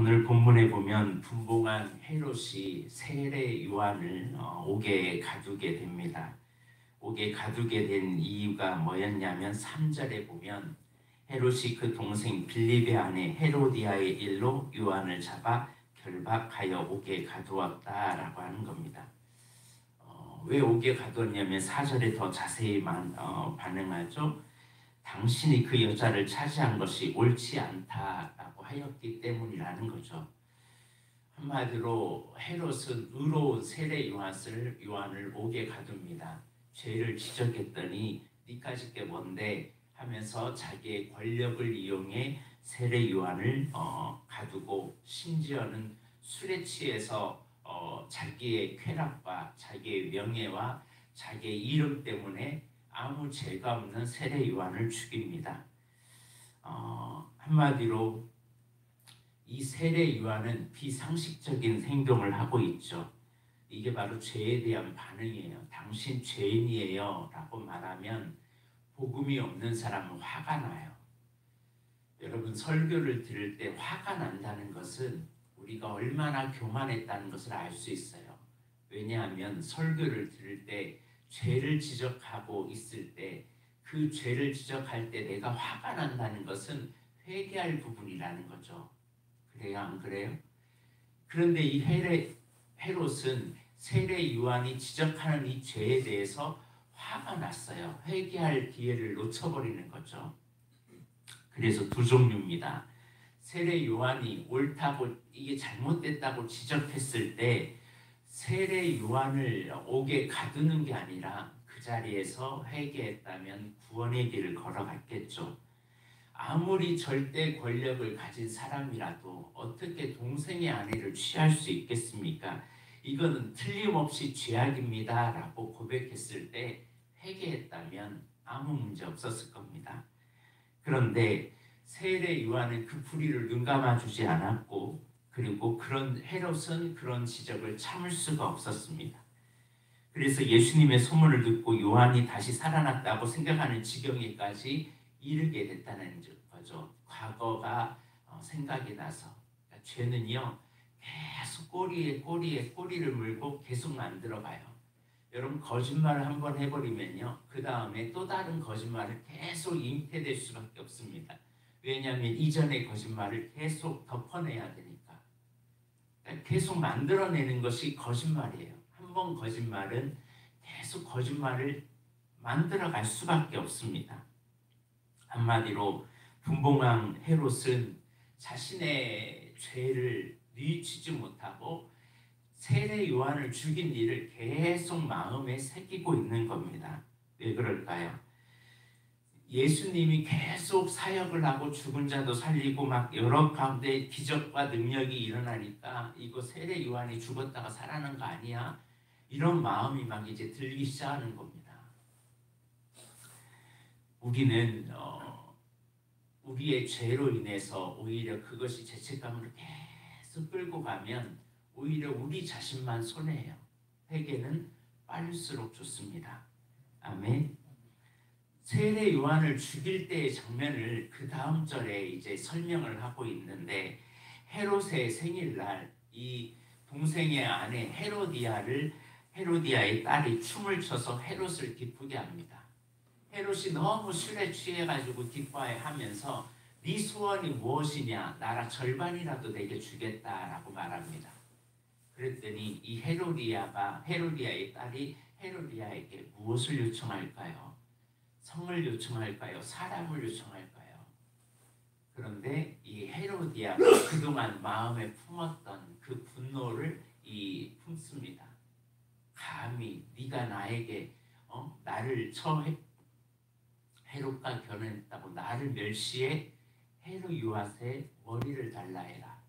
오늘 본문에 보면 분봉한 헤롯이 세례 요한을 옥에 가두게 됩니다. 옥에 가두게 된 이유가 뭐였냐면 3절에 보면 헤롯이 그 동생 빌립의 아내 헤로디아의 일로 요한을 잡아 결박하여 옥에 가두었다라고 하는 겁니다. 왜 옥에 가두었냐면 4절에 더 자세히 반응하죠. 당신이 그 여자를 차지한 것이 옳지 않다라고 하였기 때문이라는 거죠. 한마디로 헤롯은 의로운 세례 요한을 옥에 가둡니다. 죄를 지적했더니 니까짓 게 뭔데 하면서 자기의 권력을 이용해 세례 요한을 가두고 심지어는 술에 취해서 자기의 쾌락과 자기의 명예와 자기의 이름 때문에 아무 죄가 없는 세례 요한을 죽입니다. 한마디로 이 세례 요한은 비상식적인 행동을 하고 있죠. 이게 바로 죄에 대한 반응이에요. 당신 죄인이에요 라고 말하면 복음이 없는 사람은 화가 나요. 여러분, 설교를 들을 때 화가 난다는 것은 우리가 얼마나 교만했다는 것을 알 수 있어요. 왜냐하면 설교를 들을 때 죄를 지적하고 있을 때 그 죄를 지적할 때 내가 화가 난다는 것은 회개할 부분이라는 거죠. 그래요, 안 그래요? 그런데 이 헤롯은 세례 요한이 지적하는 이 죄에 대해서 화가 났어요. 회개할 기회를 놓쳐버리는 거죠. 그래서 두 종류입니다. 세례 요한이 옳다고 이게 잘못됐다고 지적했을 때 세례 요한을 옥에 가두는 게 아니라 그 자리에서 회개했다면 구원의 길을 걸어갔겠죠. 아무리 절대 권력을 가진 사람이라도 어떻게 동생의 아내를 취할 수 있겠습니까? 이거는 틀림없이 죄악입니다 라고 고백했을 때 회개했다면 아무 문제 없었을 겁니다. 그런데 세례 요한은 그 불의를 눈감아주지 않았고, 그리고 헤롯은 그런 지적을 참을 수가 없었습니다. 그래서 예수님의 소문을 듣고 요한이 다시 살아났다고 생각하는 지경에까지 이르게 됐다는 거죠. 과거가 생각이 나서. 그러니까 죄는요, 계속 꼬리를 물고 계속 만들어가요. 여러분, 거짓말을 한번 해버리면요, 그 다음에 또 다른 거짓말을 계속 잉태될 수밖에 없습니다. 왜냐하면 이전의 거짓말을 계속 덮어내야 되니까. 그러니까 계속 만들어내는 것이 거짓말이에요. 한 번 거짓말은 계속 거짓말을 만들어갈 수밖에 없습니다. 한마디로 분봉왕 헤롯은 자신의 죄를 뉘우치지 못하고 세례 요한을 죽인 일을 계속 마음에 새기고 있는 겁니다. 왜 그럴까요? 예수님이 계속 사역을 하고 죽은 자도 살리고 막 여러 가운데 기적과 능력이 일어나니까 이거 세례 요한이 죽었다가 살아난 거 아니야? 이런 마음이 막 이제 들기 시작하는 겁니다. 우리는 우리의 죄로 인해서 오히려 그것이 죄책감으로 계속 끌고 가면 오히려 우리 자신만 손해예요. 회개는 빠를수록 좋습니다. 아멘. 세례 요한을 죽일 때의 장면을 그 다음 절에 이제 설명을 하고 있는데, 헤롯의 생일날 이 동생의 아내 헤로디아의 딸이 춤을 춰서 헤롯을 기쁘게 합니다. 헤롯이 너무 술에 취해가지고 기뻐하면서 네 소원이 무엇이냐, 나라 절반이라도 내게 주겠다라고 말합니다. 그랬더니 이 헤로디아의 딸이 헤로디아에게 무엇을 요청할까요? 성을 요청할까요? 사람을 요청할까요? 그런데 이 헤로디아가 그동안 마음에 품었던 그 분노를 품습니다. 감히 네가 나에게 나를 헤롯과 결혼했다고 나를 멸시해 헤롯 요한의 머리를 달라 해라.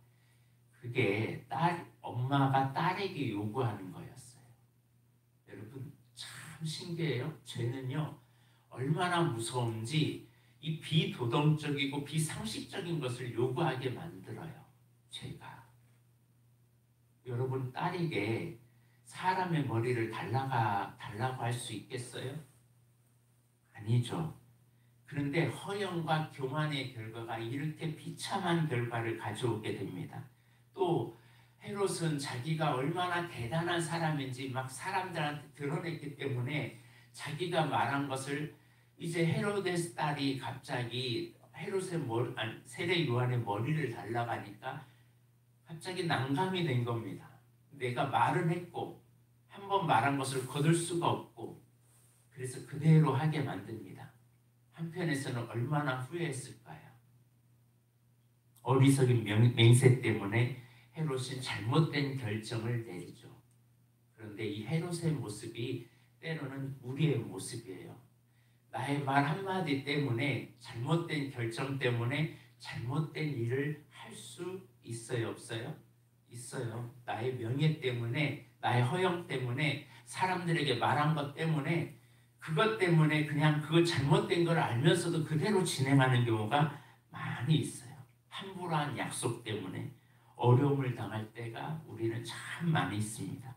그게 엄마가 딸에게 요구하는 거였어요. 여러분, 참 신기해요. 죄는요, 얼마나 무서운지 이 비도덕적이고 비상식적인 것을 요구하게 만들어요. 죄가. 여러분, 딸에게 사람의 머리를 달라고 할 수 있겠어요? 아니죠. 그런데 허영과 교만의 결과가 이렇게 비참한 결과를 가져오게 됩니다. 또 헤롯은 자기가 얼마나 대단한 사람인지 막 사람들한테 드러냈기 때문에 자기가 말한 것을 이제 헤로데스 딸이 갑자기 헤롯의 세례 요한의 머리를 달라고 하니까 갑자기 난감이 된 겁니다. 내가 말은 했고 한 번 말한 것을 거둘 수가 없고 그래서 그대로 하게 만듭니다. 한편에서는 얼마나 후회했을까요? 어리석인 맹세 때문에 헤롯은 잘못된 결정을 내리죠. 그런데 이 헤롯의 모습이 때로는 우리의 모습이에요. 나의 말 한마디 때문에 잘못된 결정 때문에 잘못된 일을 할 수 있어요? 없어요? 있어요. 나의 명예 때문에 나의 허영 때문에 사람들에게 말한 것 때문에 그것 때문에 그냥 그거 잘못된 걸 알면서도 그대로 진행하는 경우가 많이 있어요. 함부로 한 약속 때문에 어려움을 당할 때가 우리는 참 많이 있습니다.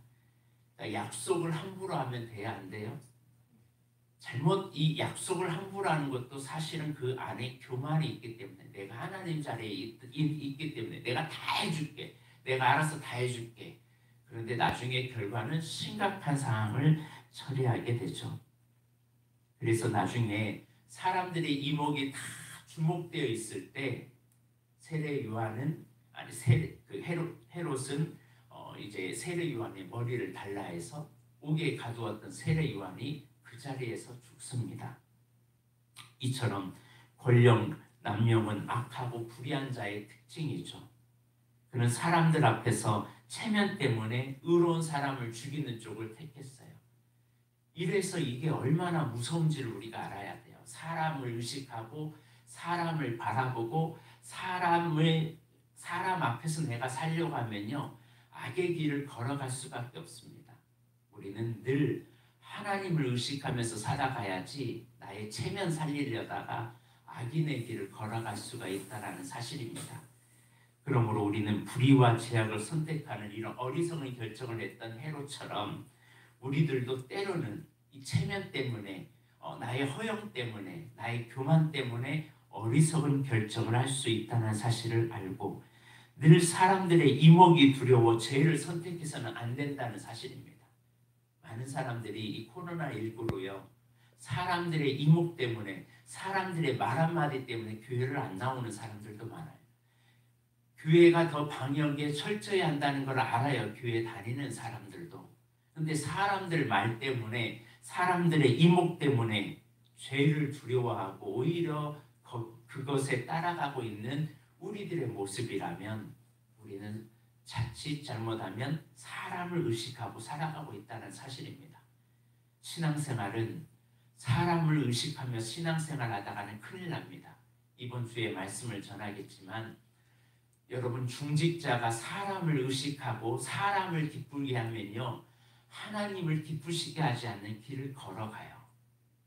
그러니까 약속을 함부로 하면 돼야 안 돼요? 이 약속을 함부로 하는 것도 사실은 그 안에 교만이 있기 때문에 내가 하나님 자리에 있기 때문에 내가 다 해줄게. 내가 알아서 다 해줄게. 그런데 나중에 결과는 심각한 상황을 처리하게 되죠. 그래서 나중에 사람들의 이목이 다 주목되어 있을 때 세례 요한은 헤롯은 이제 세례 요한의 머리를 달라 해서 옥에 가두었던 세례 요한이 그 자리에서 죽습니다. 이처럼 권력 남용은 악하고 불의한 자의 특징이죠. 그는 사람들 앞에서 체면 때문에 의로운 사람을 죽이는 쪽을 택했어요. 이래서 이게 얼마나 무서운지를 우리가 알아야 돼요. 사람을 의식하고 사람을 바라보고 사람 앞에서 내가 살려고 하면요. 악의 길을 걸어갈 수밖에 없습니다. 우리는 늘 하나님을 의식하면서 살아가야지 나의 체면 살리려다가 악인의 길을 걸어갈 수가 있다는 사실입니다. 그러므로 우리는 불의와 죄악을 선택하는 이런 어리석은 결정을 했던 헤롯처럼 우리들도 때로는 이 체면 때문에 나의 허영 때문에 나의 교만 때문에 어리석은 결정을 할 수 있다는 사실을 알고 늘 사람들의 이목이 두려워 죄를 선택해서는 안 된다는 사실입니다. 많은 사람들이 이 코로나19로요. 사람들의 이목 때문에 사람들의 말 한마디 때문에 교회를 안 나오는 사람들도 많아요. 교회가 더 방역에 철저히 한다는 걸 알아요. 교회 다니는 사람들도. 근데 사람들 말 때문에 사람들의 이목 때문에 죄를 두려워하고 오히려 그것에 따라가고 있는 우리들의 모습이라면 우리는 자칫 잘못하면 사람을 의식하고 살아가고 있다는 사실입니다. 신앙생활은 사람을 의식하며 신앙생활 하다가는 큰일 납니다. 이번 주에 말씀을 전하겠지만 여러분 중직자가 사람을 의식하고 사람을 기쁘게 하면요. 하나님을 기쁘시게 하지 않는 길을 걸어가요.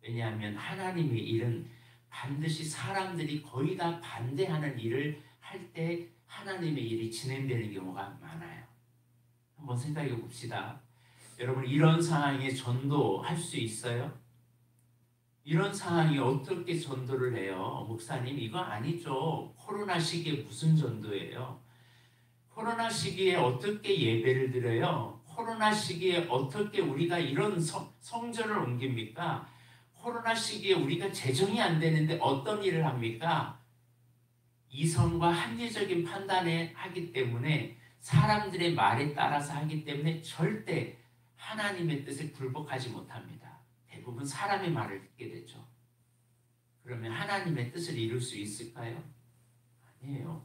왜냐하면 하나님의 일은 반드시 사람들이 거의 다 반대하는 일을 할 때 하나님의 일이 진행되는 경우가 많아요. 한번 생각해 봅시다. 여러분 이런 상황에 전도할 수 있어요? 이런 상황이 어떻게 전도를 해요? 목사님 이거 아니죠. 코로나 시기에 무슨 전도예요? 코로나 시기에 어떻게 예배를 드려요? 코로나 시기에 어떻게 우리가 이런 성전을 옮깁니까? 코로나 시기에 우리가 재정이 안 되는데 어떤 일을 합니까? 이성과 합리적인 판단을 하기 때문에 사람들의 말에 따라서 하기 때문에 절대 하나님의 뜻에 굴복하지 못합니다. 대부분 사람의 말을 듣게 되죠. 그러면 하나님의 뜻을 이룰 수 있을까요? 아니에요.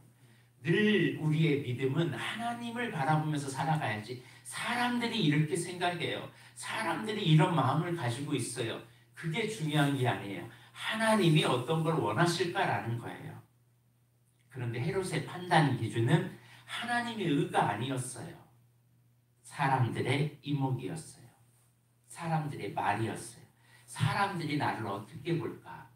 늘 우리의 믿음은 하나님을 바라보면서 살아가야지 사람들이 이렇게 생각해요. 사람들이 이런 마음을 가지고 있어요. 그게 중요한 게 아니에요. 하나님이 어떤 걸 원하실까라는 거예요. 그런데 헤롯의 판단 기준은 하나님의 의가 아니었어요. 사람들의 이목이었어요. 사람들의 말이었어요. 사람들이 나를 어떻게 볼까?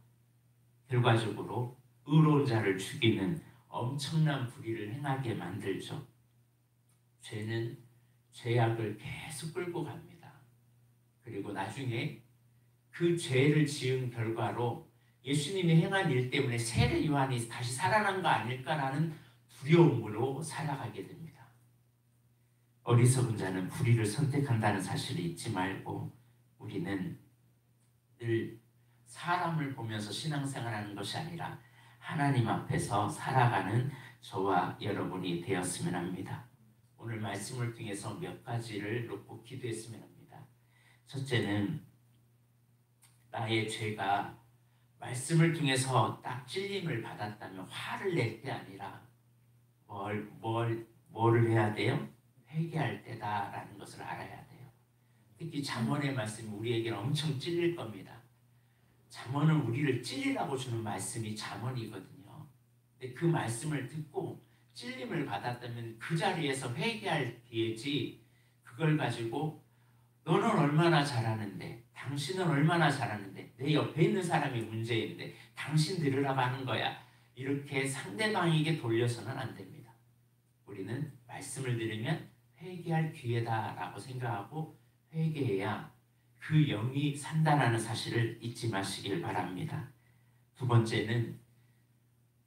결과적으로 의로운 자를 죽이는 엄청난 불의를 행하게 만들죠. 죄는 죄악을 계속 끌고 갑니다. 그리고 나중에 그 죄를 지은 결과로 예수님이 행한 일 때문에 세례 요한이 다시 살아난 거 아닐까라는 두려움으로 살아가게 됩니다. 어리석은 자는 불의를 선택한다는 사실을 잊지 말고 우리는 늘 사람을 보면서 신앙생활하는 것이 아니라 하나님 앞에서 살아가는 저와 여러분이 되었으면 합니다. 오늘 말씀을 통해서 몇 가지를 놓고 기도했으면 합니다. 첫째는 나의 죄가 말씀을 통해서 딱 찔림을 받았다면 화를 낼 게 아니라 뭐를 해야 돼요? 회개할 때다라는 것을 알아야 돼요. 특히 잠언의 말씀이 우리에게는 엄청 찔릴 겁니다. 잠언은 우리를 찔리라고 주는 말씀이 잠언이거든요. 근데 그 말씀을 듣고 찔림을 받았다면 그 자리에서 회개할 기회지, 그걸 가지고 너는 얼마나 잘하는데, 당신은 얼마나 잘하는데, 내 옆에 있는 사람이 문제인데 당신 들으라고 하는 거야, 이렇게 상대방에게 돌려서는 안 됩니다. 우리는 말씀을 들으면 회개할 기회다라고 생각하고 회개해야 그 영이 산다라는 사실을 잊지 마시길 바랍니다. 두 번째는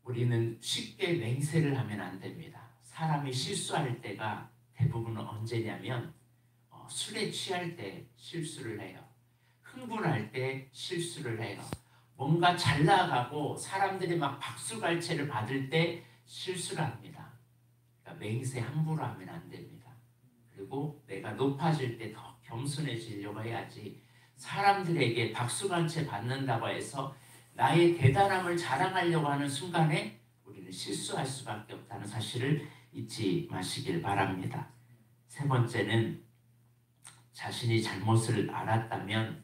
우리는 쉽게 맹세를 하면 안 됩니다. 사람이 실수할 때가 대부분은 언제냐면 술에 취할 때 실수를 해요. 흥분할 때 실수를 해요. 뭔가 잘 나가고 사람들이 막 박수갈채를 받을 때 실수를 합니다. 그러니까 맹세 함부로 하면 안 됩니다. 그리고 내가 높아질 때 더 겸손해지려고 해야지, 사람들에게 박수갈채 받는다고 해서 나의 대단함을 자랑하려고 하는 순간에 우리는 실수할 수밖에 없다는 사실을 잊지 마시길 바랍니다. 세 번째는 자신이 잘못을 알았다면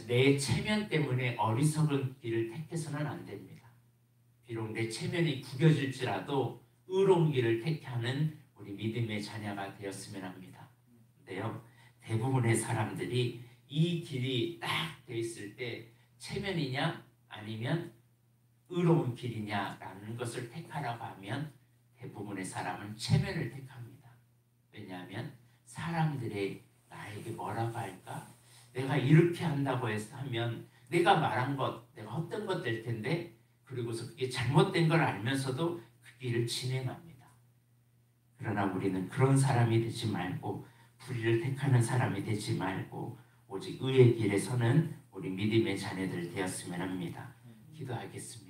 내 체면 때문에 어리석은 길을 택해서는 안 됩니다. 비록 내 체면이 구겨질지라도 의로운 길을 택하는 우리 믿음의 자녀가 되었으면 합니다. 근데요, 대부분의 사람들이 이 길이 딱 돼 있을 때 체면이냐 아니면 의로운 길이냐라는 것을 택하라고 하면 대부분의 사람은 체면을 택합니다. 왜냐하면 사람들이 나에게 뭐라고 할까? 내가 이렇게 한다고 하면 내가 말한 것, 내가 헛된 것 될 텐데, 그리고서 그게 잘못된 걸 알면서도 그 길을 진행합니다. 그러나 우리는 그런 사람이 되지 말고, 불의를 택하는 사람이 되지 말고 오직 의의 길에 서는 우리 믿음의 자녀들 되었으면 합니다. 기도하겠습니다.